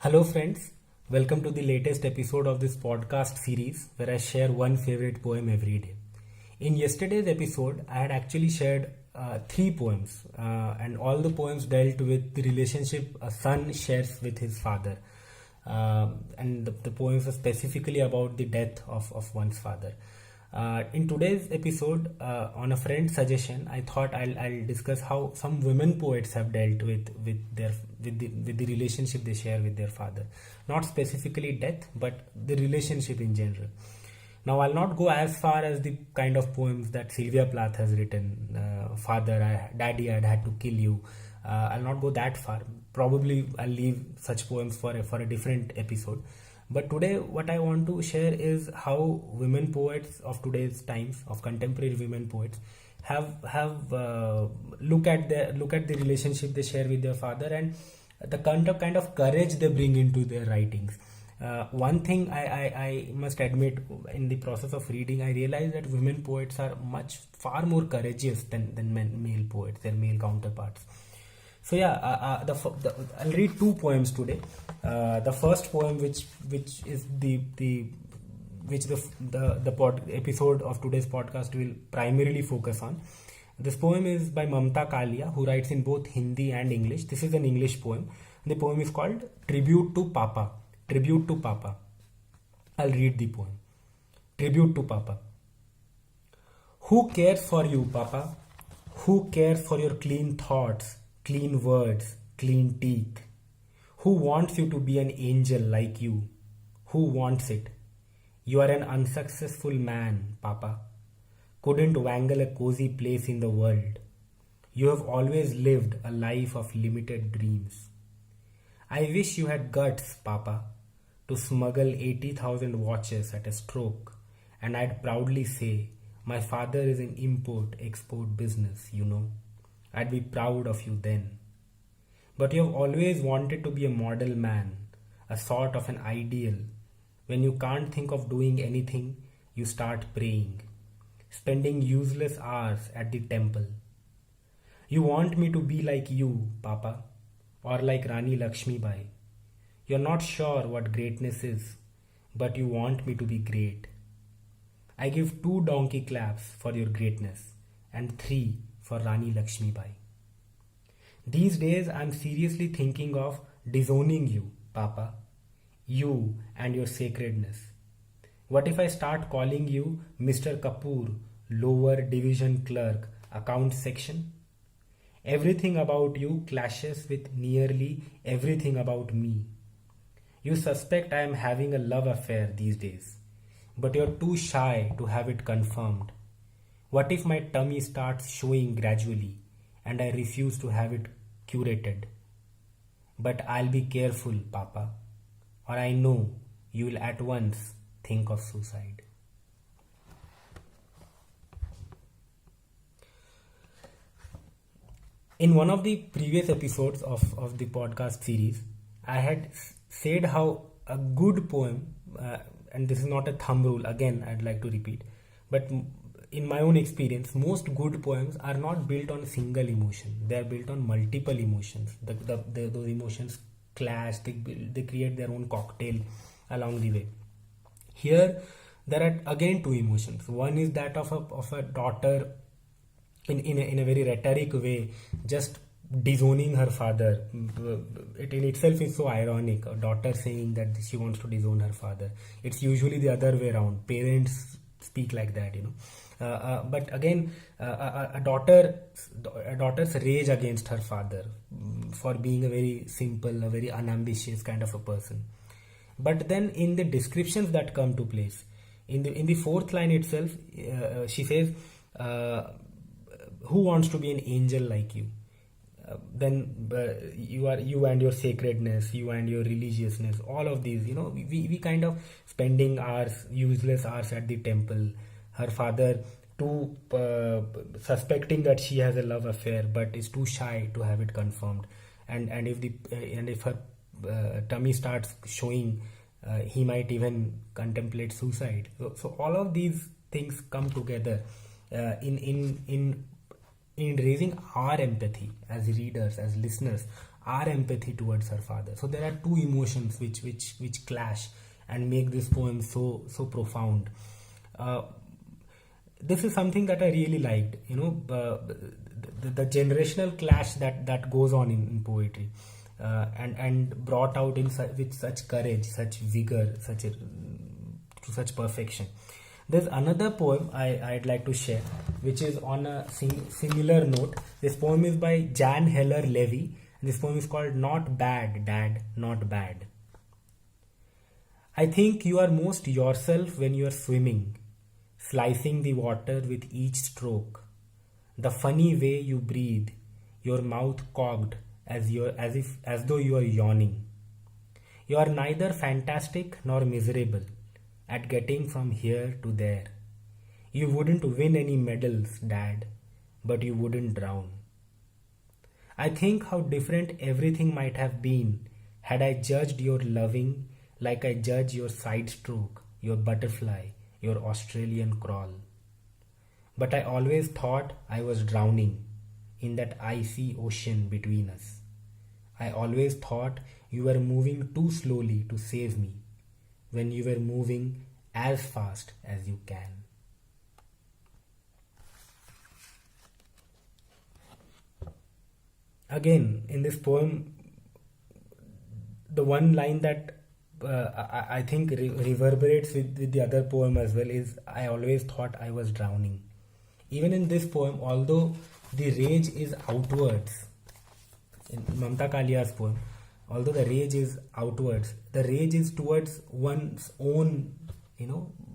Hello, friends. Welcome to the latest episode of this podcast series where I share one favorite poem every day. In yesterday's episode, I had actually shared three poems, and all the poems dealt with the relationship a son shares with his father. And the poems are specifically about the death of one's father. In today's episode, on a friend's suggestion, I thought I'll discuss how some women poets have dealt with the relationship they share with their father, not specifically death, but the relationship in general. Now, I'll not go as far as the kind of poems that Sylvia Plath has written, Daddy, I'd had to kill you. I'll not go that far. Probably I'll leave such poems for a different episode. But today, what I want to share is how women poets of today's times, of contemporary women poets, have look at the relationship they share with their father and the kind of courage they bring into their writings. One thing I must admit, in the process of reading, I realized that women poets are far more courageous than male poets, their male counterparts. So yeah, I'll read two poems today. The first poem, which is the episode of today's podcast will primarily focus on. This poem is by Mamta Kalia, who writes in both Hindi and English. This is an English poem. The poem is called Tribute to Papa. Tribute to Papa. I'll read the poem. Tribute to Papa. Who cares for you, Papa? Who cares for your clean thoughts, clean words, clean teeth? Who wants you to be an angel like you? Who wants it? You are an unsuccessful man, Papa. Couldn't wangle a cozy place in the world. You have always lived a life of limited dreams. I wish you had guts, Papa, to smuggle 80,000 watches at a stroke, and I'd proudly say, my father is in import-export business, you know. I'd be proud of you then. But you have always wanted to be a model man, a sort of an ideal. When you can't think of doing anything, you start praying, spending useless hours at the temple. You want me to be like you, Papa, or like Rani Lakshmibai. You're not sure what greatness is, but you want me to be great. I give 2 donkey claps for your greatness and 3 for Rani Lakshmibai. These days I'm seriously thinking of disowning you, Papa. You and your sacredness. What if I start calling you Mr. Kapoor, lower division clerk, account section? Everything about you clashes with nearly everything about me. You suspect I am having a love affair these days, but you're too shy to have it confirmed. What if my tummy starts showing gradually and I refuse to have it curated? But I'll be careful, Papa, or I know you will at once think of suicide. In one of the previous episodes of the podcast series, I had said how a good poem, and this is not a thumb rule, again, I'd like to repeat, but in my own experience, most good poems are not built on a single emotion. They are built on multiple emotions. Those emotions clash, they create their own cocktail along the way. Here, there are again 2 emotions. One is that of a daughter in a very rhetoric way, just disowning her father. It in itself is so ironic. A daughter saying that she wants to disown her father. It's usually the other way around. Parents speak like that, you know. But again, a daughter's rage against her father for being a very simple, a very unambitious kind of a person. But then in the descriptions that come to place, in the 4th line itself, she says, who wants to be an angel like you? Then you and your sacredness, you and your religiousness, all of these, you know, we kind of spending hours, useless hours at the temple. Her father too suspecting that she has a love affair, but is too shy to have it confirmed. And if her tummy starts showing, he might even contemplate suicide. So all of these things come together in raising our empathy as readers, as listeners, our empathy towards her father. So there are two emotions which clash and make this poem so profound. Uh, this is something that I really liked. The generational clash that goes on in poetry, and brought out with such courage, such vigor, to such perfection. There's another poem I'd like to share, which is on a similar note. This poem is by Jan Heller Levy, and this poem is called "Not Bad, Dad, Not Bad." I think you are most yourself when you are swimming, slicing the water with each stroke. The funny way you breathe, your mouth cocked as though you are yawning. You are neither fantastic nor miserable at getting from here to there. You wouldn't win any medals, Dad, but you wouldn't drown. I think how different everything might have been had I judged your loving like I judge your side stroke, your butterfly, your Australian crawl. But I always thought I was drowning in that icy ocean between us. I always thought you were moving too slowly to save me when you were moving as fast as you can. Again, in this poem, the one line that I think reverberates with the other poem as well is, I always thought I was drowning. Even in this poem, although the rage is outwards, in Mamta Kalia's poem, although the rage is outwards, the rage is towards one's own,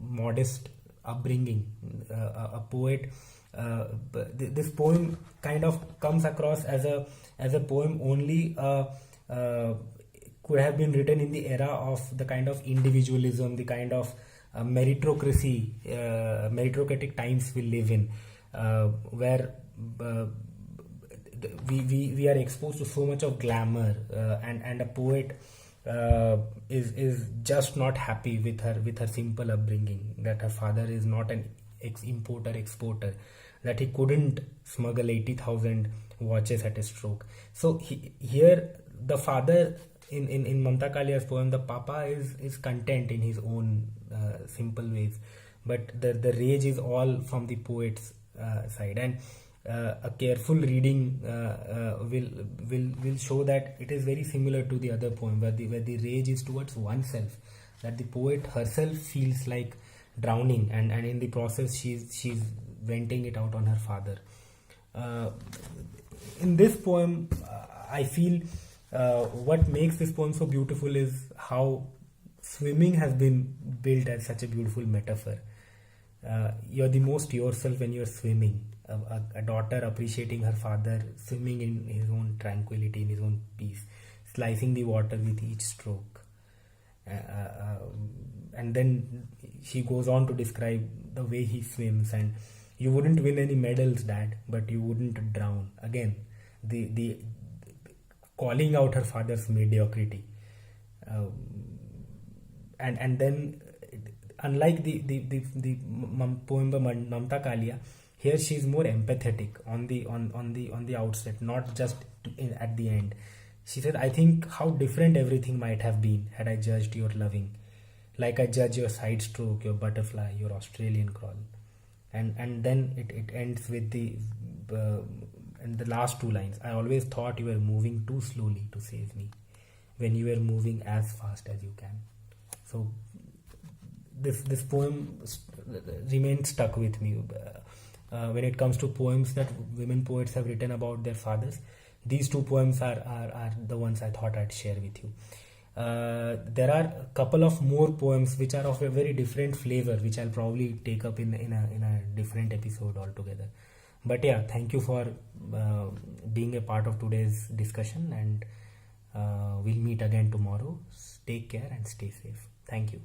modest upbringing. A poet, this poem kind of comes across as a poem only could have been written in the era of the kind of individualism, the kind of meritocratic times we live in, where we are exposed to so much of glamour, and a poet is just not happy with her simple upbringing, that her father is not an importer exporter, that he couldn't smuggle 80,000 watches at a stroke. So here the father in Mamta Kalia's poem, the papa is content in his own simple ways, but the rage is all from the poet's side. And a careful reading will show that it is very similar to the other poem, where the rage is towards oneself, that the poet herself feels like drowning, and in the process she's venting it out on her father. In this poem, I feel what makes this poem so beautiful is how swimming has been built as such a beautiful metaphor. You're the most yourself when you're swimming. A daughter appreciating her father swimming in his own tranquility, in his own peace, slicing the water with each stroke. And then she goes on to describe the way he swims, and you wouldn't win any medals, Dad, but you wouldn't drown. Again, the calling out her father's mediocrity. And then, unlike the poem by Mamta Kalia, here she is more empathetic on the outset, not just at the end. She said, I think how different everything might have been had I judged your loving like I judge your side stroke, your butterfly, your Australian crawl. And then it ends with the last two lines. I always thought you were moving too slowly to save me when you were moving as fast as you can. So this poem remained stuck with me. When it comes to poems that women poets have written about their fathers, these two poems are the ones I thought I'd share with you. There are a couple of more poems which are of a very different flavor, which I'll probably take up in a different episode altogether. But yeah, thank you for being a part of today's discussion, and we'll meet again tomorrow. Take care and stay safe. Thank you.